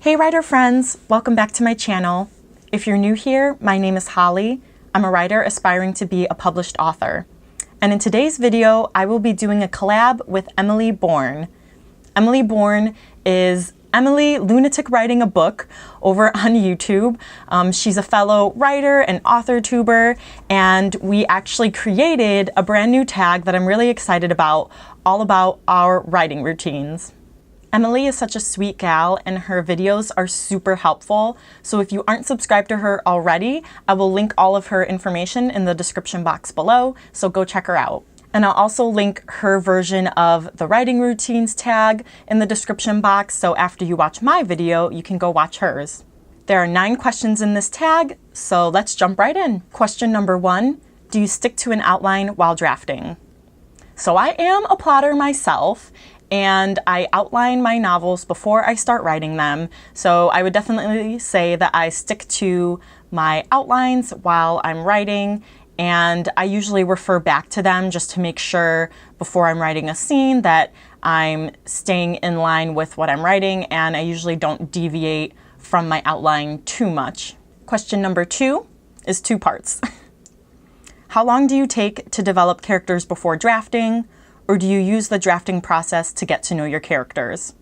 Hey writer friends, welcome back to my channel. If you're new here, my name is Holly. I'm a writer aspiring to be a published author. And in today's video, I will be doing a collab with Emily Bourne. Emily Bourne is Emily Lunatic Writing a Book over on YouTube. She's a fellow writer and author-tuber, and we actually created a brand new tag that I'm really excited about, all about our writing routines. Emily is such a sweet gal and her videos are super helpful. So if you aren't subscribed to her already, I will link all of her information in the description box below, so go check her out. And I'll also link her version of the writing routines tag in the description box, so after you watch my video, you can go watch hers. There are 9 questions in this tag, so let's jump right in. Question number 1, do you stick to an outline while drafting? So I am a plotter myself, and I outline my novels before I start writing them. So I would definitely say that I stick to my outlines while I'm writing, and I usually refer back to them just to make sure before I'm writing a scene that I'm staying in line with what I'm writing, and I usually don't deviate from my outline too much. Question number 2 is 2 parts. How long do you take to develop characters before drafting? Or do you use the drafting process to get to know your characters?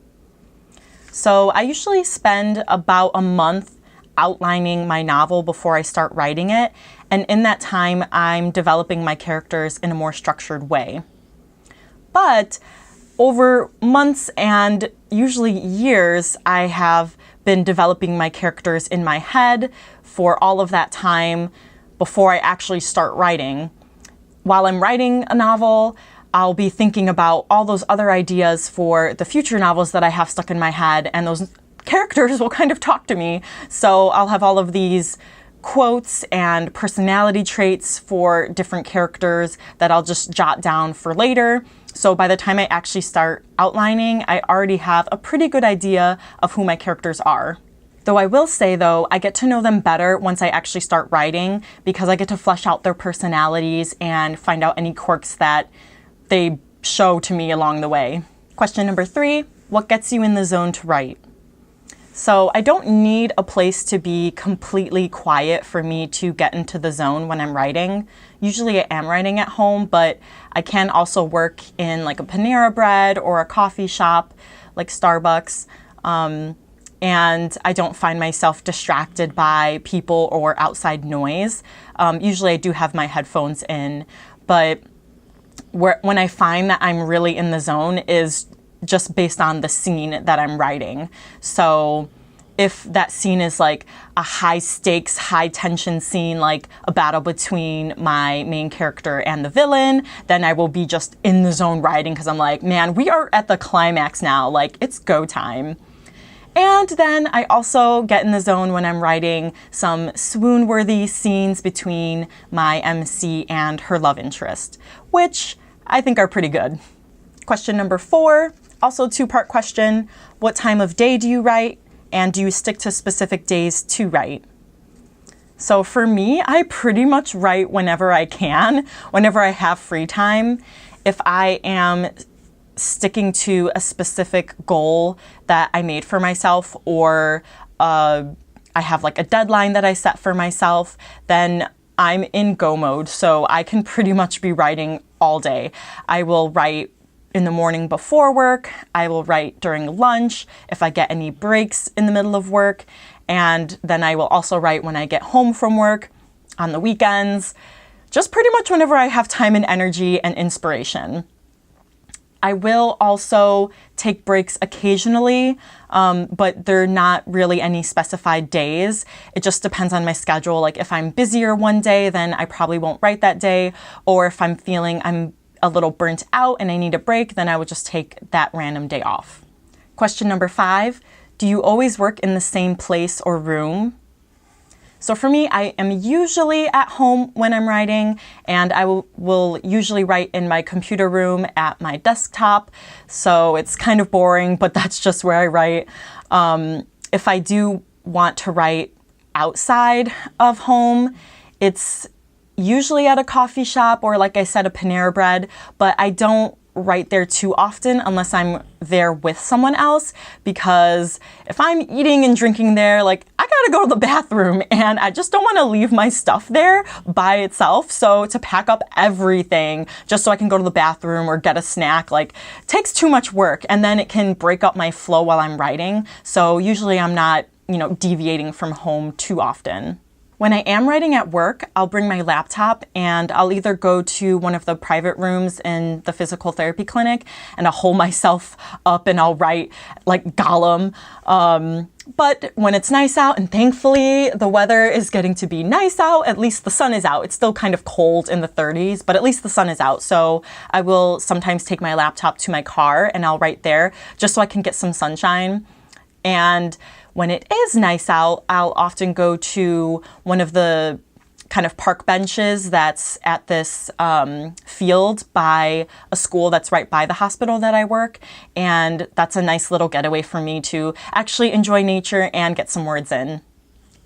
So I usually spend about a month outlining my novel before I start writing it. And in that time, I'm developing my characters in a more structured way. But over months and usually years, I have been developing my characters in my head for all of that time before I actually start writing. While I'm writing a novel, I'll be thinking about all those other ideas for the future novels that I have stuck in my head, and those characters will kind of talk to me. So I'll have all of these quotes and personality traits for different characters that I'll just jot down for later. So by the time I actually start outlining, I already have a pretty good idea of who my characters are. Though I will say, though, I get to know them better once I actually start writing, because I get to flesh out their personalities and find out any quirks that they show to me along the way. Question number 3, what gets you in the zone to write? So I don't need a place to be completely quiet for me to get into the zone when I'm writing. Usually I am writing at home, but I can also work in like a Panera Bread or a coffee shop like Starbucks. And I don't find myself distracted by people or outside noise. Usually I do have my headphones in, but when I find that I'm really in the zone is just based on the scene that I'm writing. So if that scene is like a high stakes, high tension scene, like a battle between my main character and the villain, then I will be just in the zone writing because I'm like, man, we are at the climax now, like it's go time. And then I also get in the zone when I'm writing some swoon-worthy scenes between my MC and her love interest, which I think are pretty good. Question number 4, also a 2-part question. What time of day do you write? And do you stick to specific days to write? So for me, I pretty much write whenever I can, whenever I have free time. If I am sticking to a specific goal that I made for myself, or I have like a deadline that I set for myself, then I'm in go mode. So I can pretty much be writing all day. I will write in the morning before work. I will write during lunch if I get any breaks in the middle of work. And then I will also write when I get home from work, on the weekends, just pretty much whenever I have time and energy and inspiration. I will also take breaks occasionally, but they're not really any specified days. It just depends on my schedule. Like if I'm busier one day, then I probably won't write that day. Or if I'm feeling I'm a little burnt out and I need a break, then I would just take that random day off. Question number 5, do you always work in the same place or room? So for me, I am usually at home when I'm writing, and I will usually write in my computer room at my desktop. So it's kind of boring, but that's just where I write. If I do want to write outside of home, it's usually at a coffee shop or, like I said, a Panera Bread, but I don't write there too often unless I'm there with someone else, because if I'm eating and drinking there, like, I gotta go to the bathroom and I just don't want to leave my stuff there by itself. So to pack up everything just so I can go to the bathroom or get a snack, like, takes too much work, and then it can break up my flow while I'm writing. So usually I'm not, deviating from home too often. When I am writing at work, I'll bring my laptop and I'll either go to one of the private rooms in the physical therapy clinic and I'll hold myself up and I'll write like Gollum. But when it's nice out, and thankfully the weather is getting to be nice out, at least the sun is out. It's still kind of cold in the 30s, but at least the sun is out. So I will sometimes take my laptop to my car and I'll write there just so I can get some sunshine. And when it is nice out, I'll often go to one of the kind of park benches that's at this field by a school that's right by the hospital that I work. And that's a nice little getaway for me to actually enjoy nature and get some words in.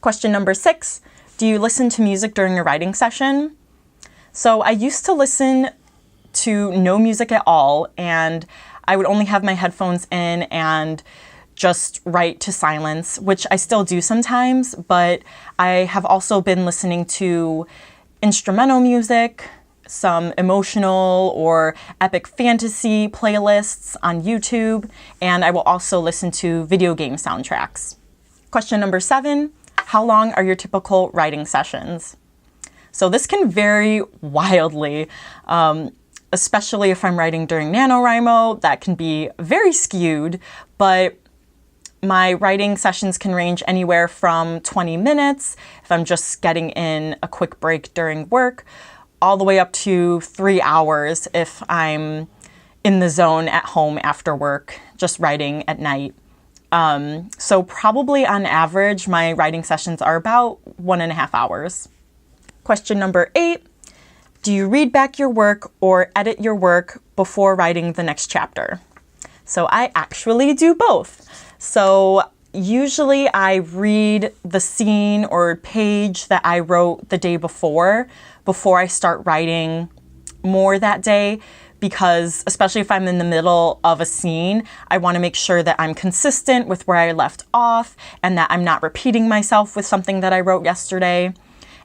Question number 6, do you listen to music during a writing session? So I used to listen to no music at all, and I would only have my headphones in and just write to silence, which I still do sometimes, but I have also been listening to instrumental music, some emotional or epic fantasy playlists on YouTube, and I will also listen to video game soundtracks. Question number 7, how long are your typical writing sessions? So this can vary wildly, especially if I'm writing during NaNoWriMo. That can be very skewed, but my writing sessions can range anywhere from 20 minutes, if I'm just getting in a quick break during work, all the way up to 3 hours if I'm in the zone at home after work, just writing at night. So probably on average, my writing sessions are about 1.5 hours. Question number 8, do you read back your work or edit your work before writing the next chapter? So I actually do both. So usually I read the scene or page that I wrote the day before I start writing more that day, because especially if I'm in the middle of a scene, I want to make sure that I'm consistent with where I left off and that I'm not repeating myself with something that I wrote yesterday.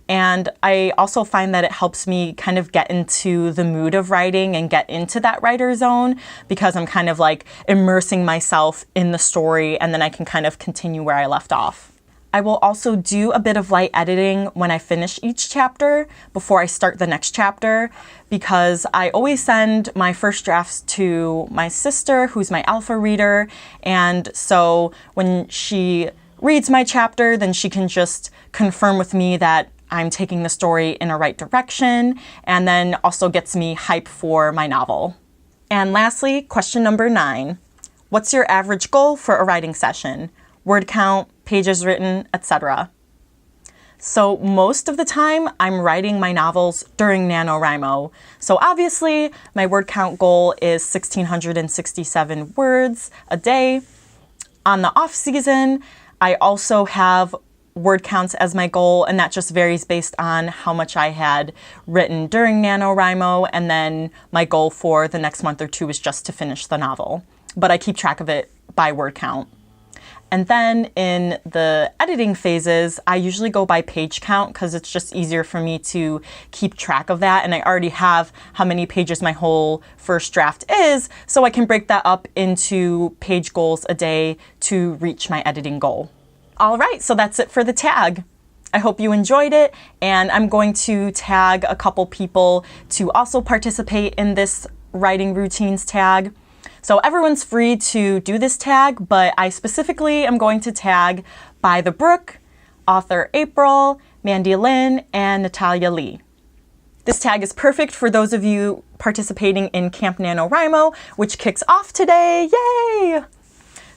And I also find that it helps me kind of get into the mood of writing and get into that writer zone, because I'm kind of like immersing myself in the story, and then I can kind of continue where I left off. I will also do a bit of light editing when I finish each chapter before I start the next chapter, because I always send my first drafts to my sister, who's my alpha reader. And so when she reads my chapter, then she can just confirm with me that I'm taking the story in a right direction, and then also gets me hype for my novel. And lastly, question number 9. What's your average goal for a writing session? Word count, pages written, etc. So most of the time, I'm writing my novels during NaNoWriMo. So obviously, my word count goal is 1,667 words a day. On the off season, I also have word counts as my goal, and that just varies based on how much I had written during NaNoWriMo, and then my goal for the next month or 2 is just to finish the novel. But I keep track of it by word count. And then in the editing phases, I usually go by page count because it's just easier for me to keep track of that, and I already have how many pages my whole first draft is, so I can break that up into page goals a day to reach my editing goal. All right, so that's it for the tag. I hope you enjoyed it, and I'm going to tag a couple people to also participate in this writing routines tag. So everyone's free to do this tag, but I specifically am going to tag Bythebrooke, AuthorApril, Mandi Lynn, and Natalia Leigh. This tag is perfect for those of you participating in Camp NaNoWriMo, which kicks off today. Yay!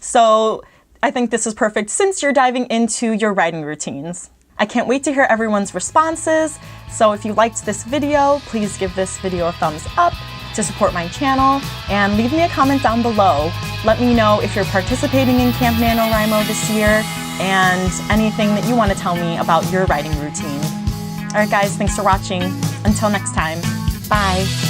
So I think this is perfect since you're diving into your writing routines. I can't wait to hear everyone's responses, so if you liked this video, please give this video a thumbs up to support my channel, and leave me a comment down below. Let me know if you're participating in Camp NaNoWriMo this year, and anything that you want to tell me about your writing routine. Alright guys, thanks for watching. Until next time, bye!